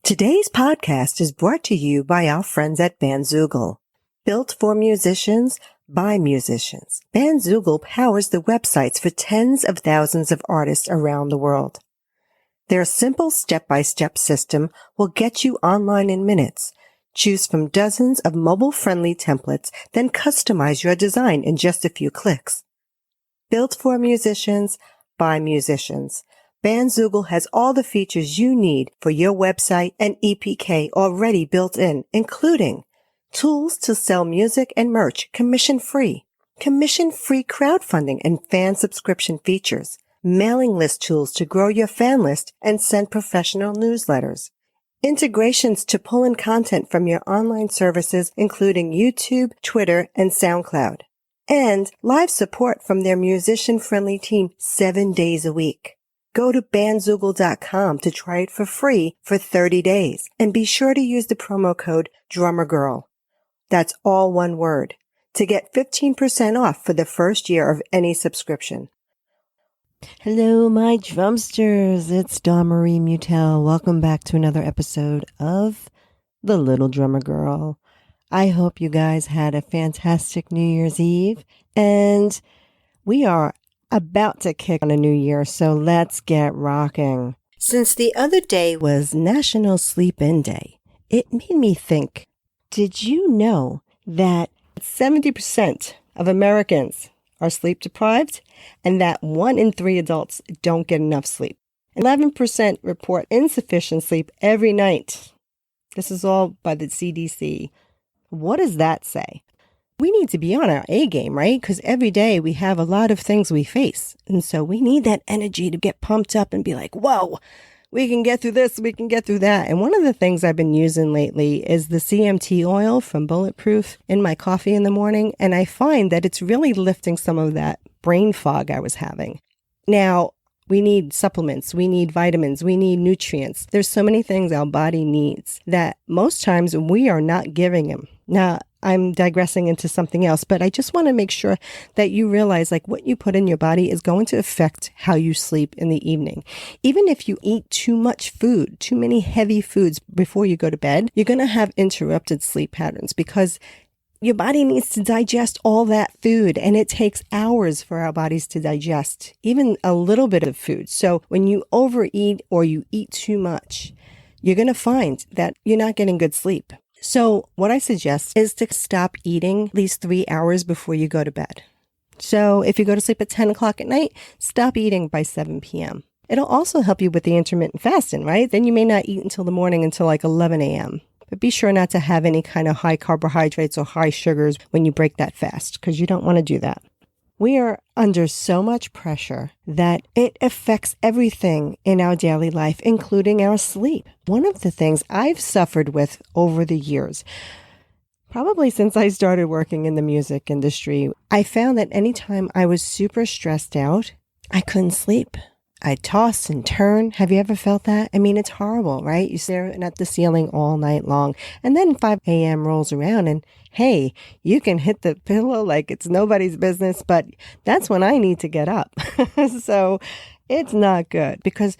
Today's podcast is brought to you by our friends at Bandzoogle. Built for musicians, by musicians, Bandzoogle powers the websites for tens of thousands of artists around the world. Their simple step-by-step system will get you online in minutes. Choose from dozens of mobile-friendly templates, then customize your design in just a few clicks. Built for musicians, by musicians, Bandzoogle has all the features you need for your website and EPK already built in, including tools to sell music and merch commission-free crowdfunding and fan subscription features, mailing list tools to grow your fan list and send professional newsletters, integrations to pull in content from your online services, including YouTube, Twitter, and SoundCloud, and live support from their musician-friendly team 7 days a week. Go to bandzoogle.com to try it for free for 30 days, and be sure to use the promo code DRUMMERGIRL. That's all one word, to get 15% off for the first year of any subscription. Hello, my Drumsters. It's Dawn Marie Mutel. Welcome back to another episode of The Little Drummer Girl. I hope you guys had a fantastic New Year's Eve, and we are about to kick on a new year, so let's get rocking. Since the other day was National Sleep-In Day, it made me think, did you know that 70% of Americans are sleep deprived and that 1 in 3 adults don't get enough sleep? 11% report insufficient sleep every night. This is all by the CDC. What does that say? We need to be on our A game, right? Because every day we have a lot of things we face. And so we need that energy to get pumped up and be like, whoa, we can get through this, we can get through that. And one of the things I've been using lately is the CMT oil from Bulletproof in my coffee in the morning. And I find that it's really lifting some of that brain fog I was having. Now, we need supplements, we need vitamins, we need nutrients. There's so many things our body needs that most times we are not giving them. Now, I'm digressing into something else, but I just want to make sure that you realize like what you put in your body is going to affect how you sleep in the evening. Even if you eat too much food, too many heavy foods before you go to bed, you're going to have interrupted sleep patterns because your body needs to digest all that food, and it takes hours for our bodies to digest even a little bit of food. So when you overeat or you eat too much, you're going to find that you're not getting good sleep. So what I suggest is to stop eating at least 3 hours before you go to bed. So if you go to sleep at 10 o'clock at night, stop eating by 7 p.m. It'll also help you with the intermittent fasting, right? Then you may not eat until the morning until like 11 a.m. But be sure not to have any kind of high carbohydrates or high sugars when you break that fast, because you don't want to do that. We are under so much pressure that it affects everything in our daily life, including our sleep. One of the things I've suffered with over the years, probably since I started working in the music industry, I found that anytime I was super stressed out, I couldn't sleep. I'd toss and turn. Have you ever felt that? I mean, it's horrible, right? You stare at the ceiling all night long, and then 5 a.m. rolls around and hey, you can hit the pillow like it's nobody's business, but that's when I need to get up. So it's not good because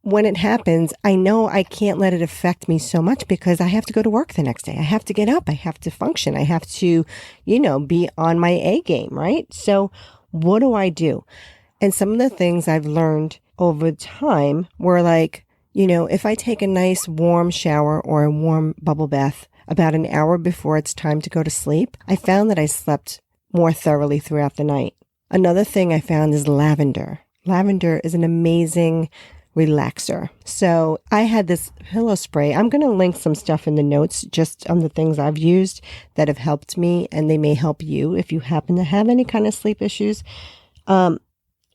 when it happens, I know I can't let it affect me so much because I have to go to work the next day. I have to get up. I have to function. I have to, be on my A game, right? So what do? And some of the things I've learned over time were like, if I take a nice warm shower or a warm bubble bath about an hour before it's time to go to sleep, I found that I slept more thoroughly throughout the night. Another thing I found is lavender. Lavender is an amazing relaxer. So I had this pillow spray. I'm going to link some stuff in the notes just on the things I've used that have helped me, and they may help you if you happen to have any kind of sleep issues.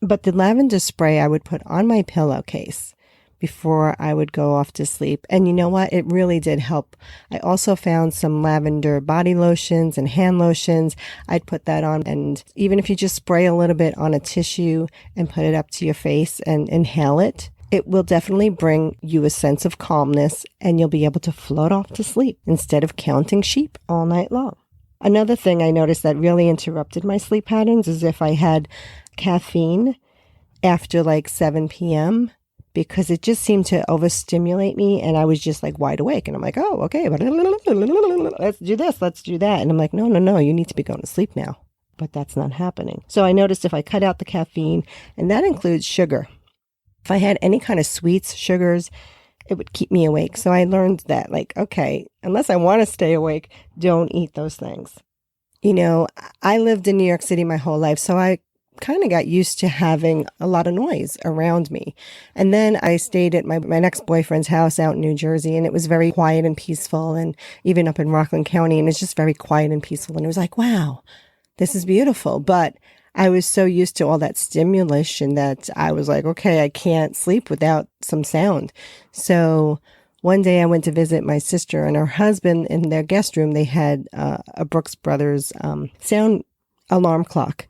But the lavender spray I would put on my pillowcase before I would go off to sleep. And you know what? It really did help. I also found some lavender body lotions and hand lotions. I'd put that on. And even if you just spray a little bit on a tissue and put it up to your face and inhale it, it will definitely bring you a sense of calmness, and you'll be able to float off to sleep instead of counting sheep all night long. Another thing I noticed that really interrupted my sleep patterns is if I had caffeine after like 7 p.m., because it just seemed to overstimulate me. And I was just like wide awake. And I'm like, oh, okay, let's do this, let's do that. And I'm like, no, you need to be going to sleep now. But that's not happening. So I noticed if I cut out the caffeine, and that includes sugar, if I had any kind of sweets, sugars, it would keep me awake. So I learned that, like, okay, unless I want to stay awake, don't eat those things. You know, I lived in New York City my whole life, so I kind of got used to having a lot of noise around me. And then I stayed at my next boyfriend's house out in New Jersey, and it was very quiet and peaceful, and even up in Rockland County, and it's just very quiet and peaceful. And it was like, wow, this is beautiful. But I was so used to all that stimulation that I was like, okay, I can't sleep without some sound. So one day I went to visit my sister and her husband. In their guest room, they had a Brooks Brothers sound alarm clock.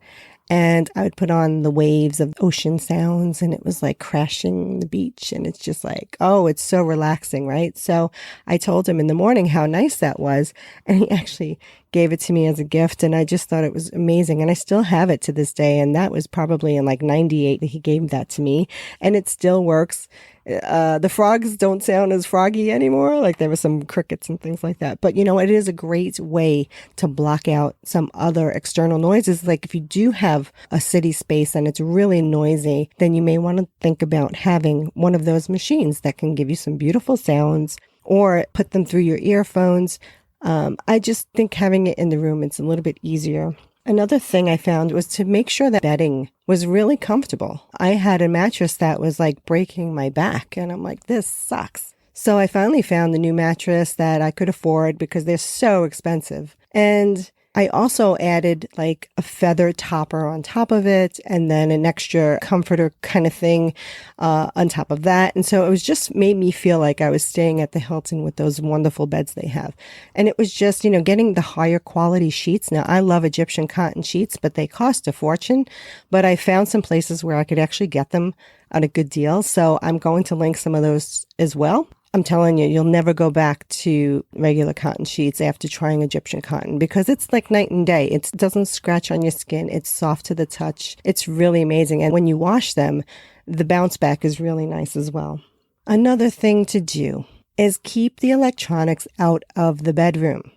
And I would put on the waves of ocean sounds, and it was like crashing the beach. And it's just like, oh, it's so relaxing, right? So I told him in the morning how nice that was. And he actually gave it to me as a gift. And I just thought it was amazing. And I still have it to this day. And that was probably in like 98 that he gave that to me. And it still works. The frogs don't sound as froggy anymore. Like there were some crickets and things like that. But, you know, it is a great way to block out some other external noises. Like if you do have a city space and it's really noisy, then you may want to think about having one of those machines that can give you some beautiful sounds, or put them through your earphones. I just think having it in the room, it's a little bit easier. Another thing I found was to make sure that bedding was really comfortable. I had a mattress that was like breaking my back, and I'm like, this sucks. So I finally found the new mattress that I could afford because they're so expensive. And I also added like a feather topper on top of it, and then an extra comforter kind of thing on top of that. And so it was just made me feel like I was staying at the Hilton with those wonderful beds they have. And it was just, you know, getting the higher quality sheets. Now, I love Egyptian cotton sheets, but they cost a fortune. But I found some places where I could actually get them at a good deal. So I'm going to link some of those as well. I'm telling you, you'll never go back to regular cotton sheets after trying Egyptian cotton, because it's like night and day. It doesn't scratch on your skin. It's soft to the touch. It's really amazing. And when you wash them, the bounce back is really nice as well. Another thing to do is keep the electronics out of the bedroom.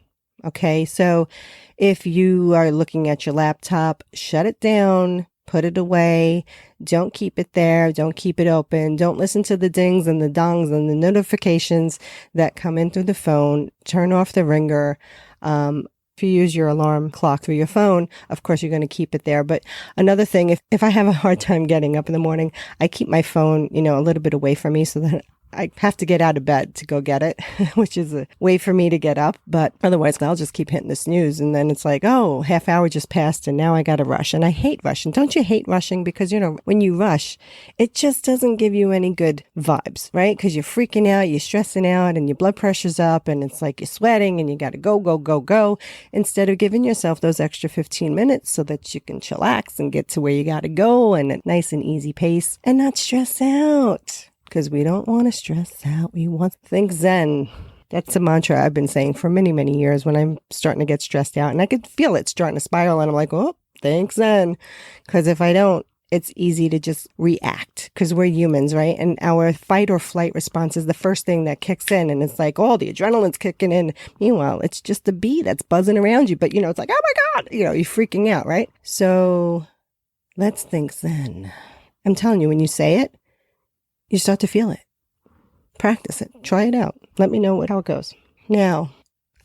Okay, so if you are looking at your laptop, shut it down. Put it away. Don't keep it there. Don't keep it open. Don't listen to the dings and the dongs and the notifications that come in through the phone. Turn off the ringer. If you use your alarm clock through your phone, of course, you're going to keep it there. But another thing, if I have a hard time getting up in the morning, I keep my phone, you know, a little bit away from me so that I have to get out of bed to go get it, which is a way for me to get up. But otherwise, I'll just keep hitting the snooze. And then it's like, oh, half hour just passed and now I got to rush. And I hate rushing. Don't you hate rushing? Because, you know, when you rush, it just doesn't give you any good vibes, right? Because you're freaking out, you're stressing out, and your blood pressure's up, and it's like you're sweating and you got to go, instead of giving yourself those extra 15 minutes so that you can chillax and get to where you got to go in a nice and easy pace and not stress out. Because we don't want to stress out. We want to think zen. That's a mantra I've been saying for many, many years when I'm starting to get stressed out. And I could feel it starting to spiral. And I'm like, oh, think zen. Because if I don't, it's easy to just react. Because we're humans, right? And our fight or flight response is the first thing that kicks in. And it's like, oh, the adrenaline's kicking in. Meanwhile, it's just a bee that's buzzing around you. But, you know, it's like, oh my God, you know, you're freaking out, right? So let's think zen. I'm telling you, when you say it, you start to feel it. Practice it. Try it out. Let me know how it goes. Now,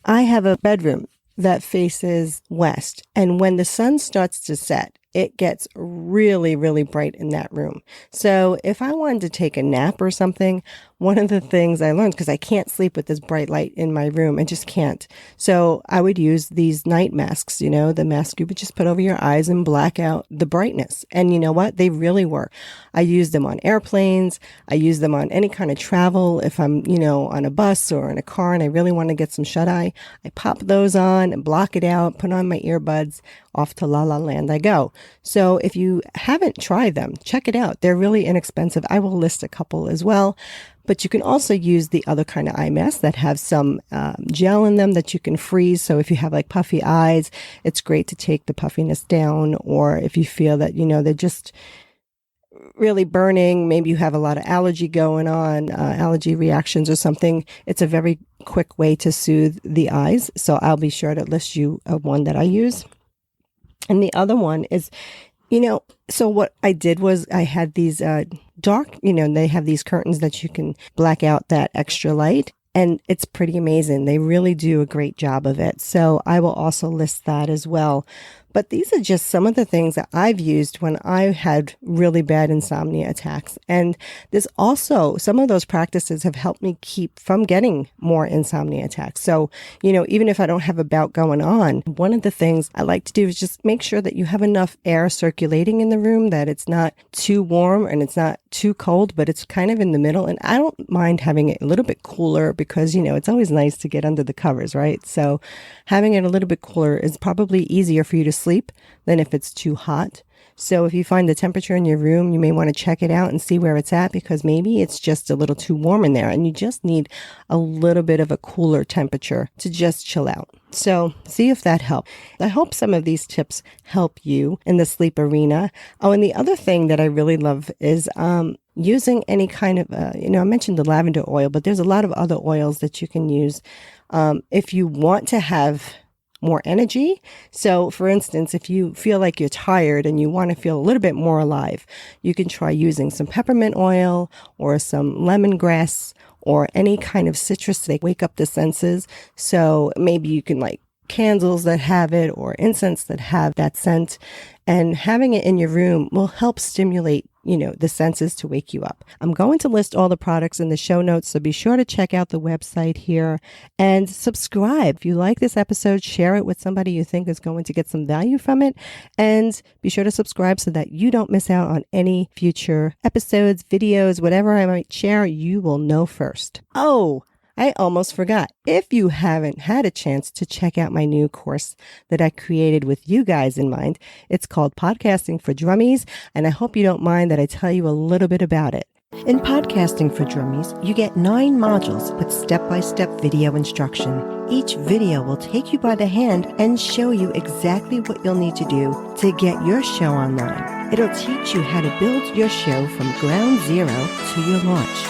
I have a bedroom that faces west. And when the sun starts to set, it gets really, really bright in that room. So if I wanted to take a nap or something, one of the things I learned, because I can't sleep with this bright light in my room, I just can't. So I would use these night masks, you know, the mask you would just put over your eyes and black out the brightness. And you know what? They really work. I use them on airplanes. I use them on any kind of travel. If I'm, you know, on a bus or in a car and I really want to get some shut eye, I pop those on and block it out, put on my earbuds, off to La La Land I go. So if you haven't tried them, check it out. They're really inexpensive. I will list a couple as well. But you can also use the other kind of eye masks that have some gel in them that you can freeze. So if you have like puffy eyes, it's great to take the puffiness down. Or if you feel that, you know, they're just really burning, maybe you have a lot of allergy going on, allergy reactions or something, it's a very quick way to soothe the eyes. So I'll be sure to list you one that I use. And the other one is, so what I did was I had these dark, they have these curtains that you can black out that extra light. And it's pretty amazing. They really do a great job of it. So I will also list that as well. But these are just some of the things that I've used when I had really bad insomnia attacks. And there's also some of those practices have helped me keep from getting more insomnia attacks. So, even if I don't have a bout going on, one of the things I like to do is just make sure that you have enough air circulating in the room, that it's not too warm and it's not too cold, but it's kind of in the middle. And I don't mind having it a little bit cooler because, it's always nice to get under the covers, right? So having it a little bit cooler is probably easier for you to sleep than if it's too hot. So if you find the temperature in your room, you may want to check it out and see where it's at, because maybe it's just a little too warm in there and you just need a little bit of a cooler temperature to just chill out. So see if that helps. I hope some of these tips help you in the sleep arena. Oh, and the other thing that I really love is using any kind of, I mentioned the lavender oil, but there's a lot of other oils that you can use if you want to have more energy. So for instance, if you feel like you're tired and you want to feel a little bit more alive, you can try using some peppermint oil or some lemongrass or any kind of citrus to wake up the senses. So maybe you can like candles that have it or incense that have that scent, and having it in your room will help stimulate the senses to wake you up. I'm going to list all the products in the show notes, so be sure to check out the website here and subscribe. If you like this episode, share it with somebody you think is going to get some value from it, and be sure to subscribe so that you don't miss out on any future episodes, videos, whatever I might share, you will know first. Oh, I almost forgot. If you haven't had a chance to check out my new course that I created with you guys in mind, it's called Podcasting for Drummies, and I hope you don't mind that I tell you a little bit about it. In Podcasting for Drummies, you get 9 modules with step-by-step video instruction. Each video will take you by the hand and show you exactly what you'll need to do to get your show online. It'll teach you how to build your show from ground zero to your launch.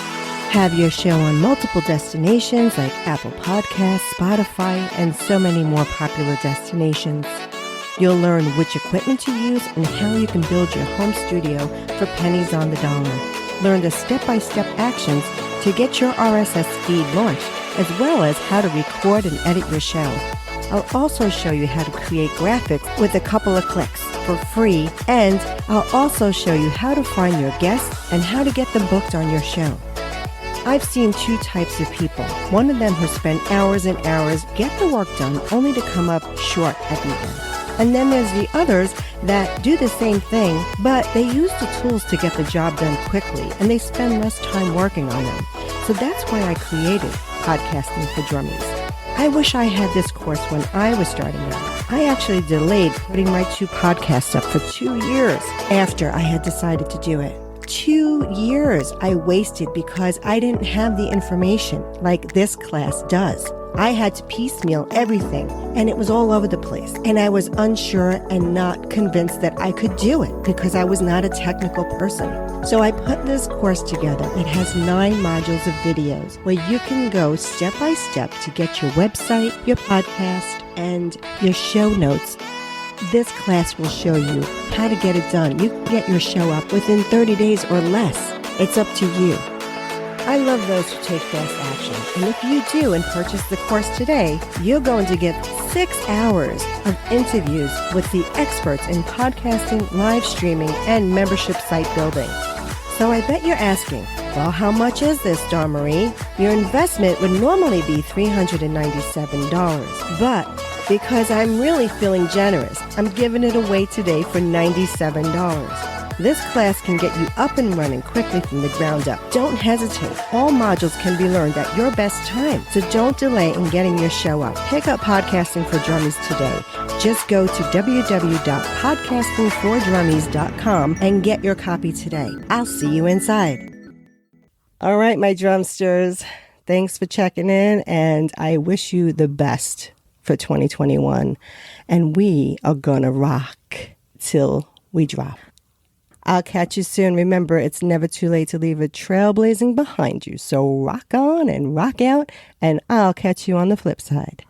Have your show on multiple destinations like Apple Podcasts, Spotify, and so many more popular destinations. You'll learn which equipment to use and how you can build your home studio for pennies on the dollar. Learn the step-by-step actions to get your RSS feed launched, as well as how to record and edit your show. I'll also show you how to create graphics with a couple of clicks for free, and I'll also show you how to find your guests and how to get them booked on your show. I've seen 2 types of people. One of them who spend hours and hours, get the work done, only to come up short at the end. And then there's the others that do the same thing, but they use the tools to get the job done quickly, and they spend less time working on them. So that's why I created Podcasting for Drummies. I wish I had this course when I was starting out. I actually delayed putting my 2 podcasts up for 2 years after I had decided to do it. 2 years I wasted because I didn't have the information like this class does. I had to piecemeal everything, and it was all over the place. And I was unsure and not convinced that I could do it because I was not a technical person. So I put this course together. It has 9 modules of videos where you can go step by step to get your website, your podcast, and your show notes. This class will show you how to get it done. You can get your show up within 30 days or less. It's up to you. I love those who take fast action. And if you do and purchase the course today, you're going to get 6 hours of interviews with the experts in podcasting, live streaming, and membership site building. So I bet you're asking, well, how much is this, Dawn Marie? Your investment would normally be $397, but because I'm really feeling generous, I'm giving it away today for $97. This class can get you up and running quickly from the ground up. Don't hesitate. All modules can be learned at your best time, so don't delay in getting your show up. Pick up Podcasting for Drummies today. Just go to www.podcastingfordrummies.com and get your copy today. I'll see you inside. All right, my Drumsters, thanks for checking in, and I wish you the best for 2021. And we are gonna rock till we drop. I'll catch you soon. Remember, it's never too late to leave a trailblazing behind you. So rock on and rock out, and I'll catch you on the flip side.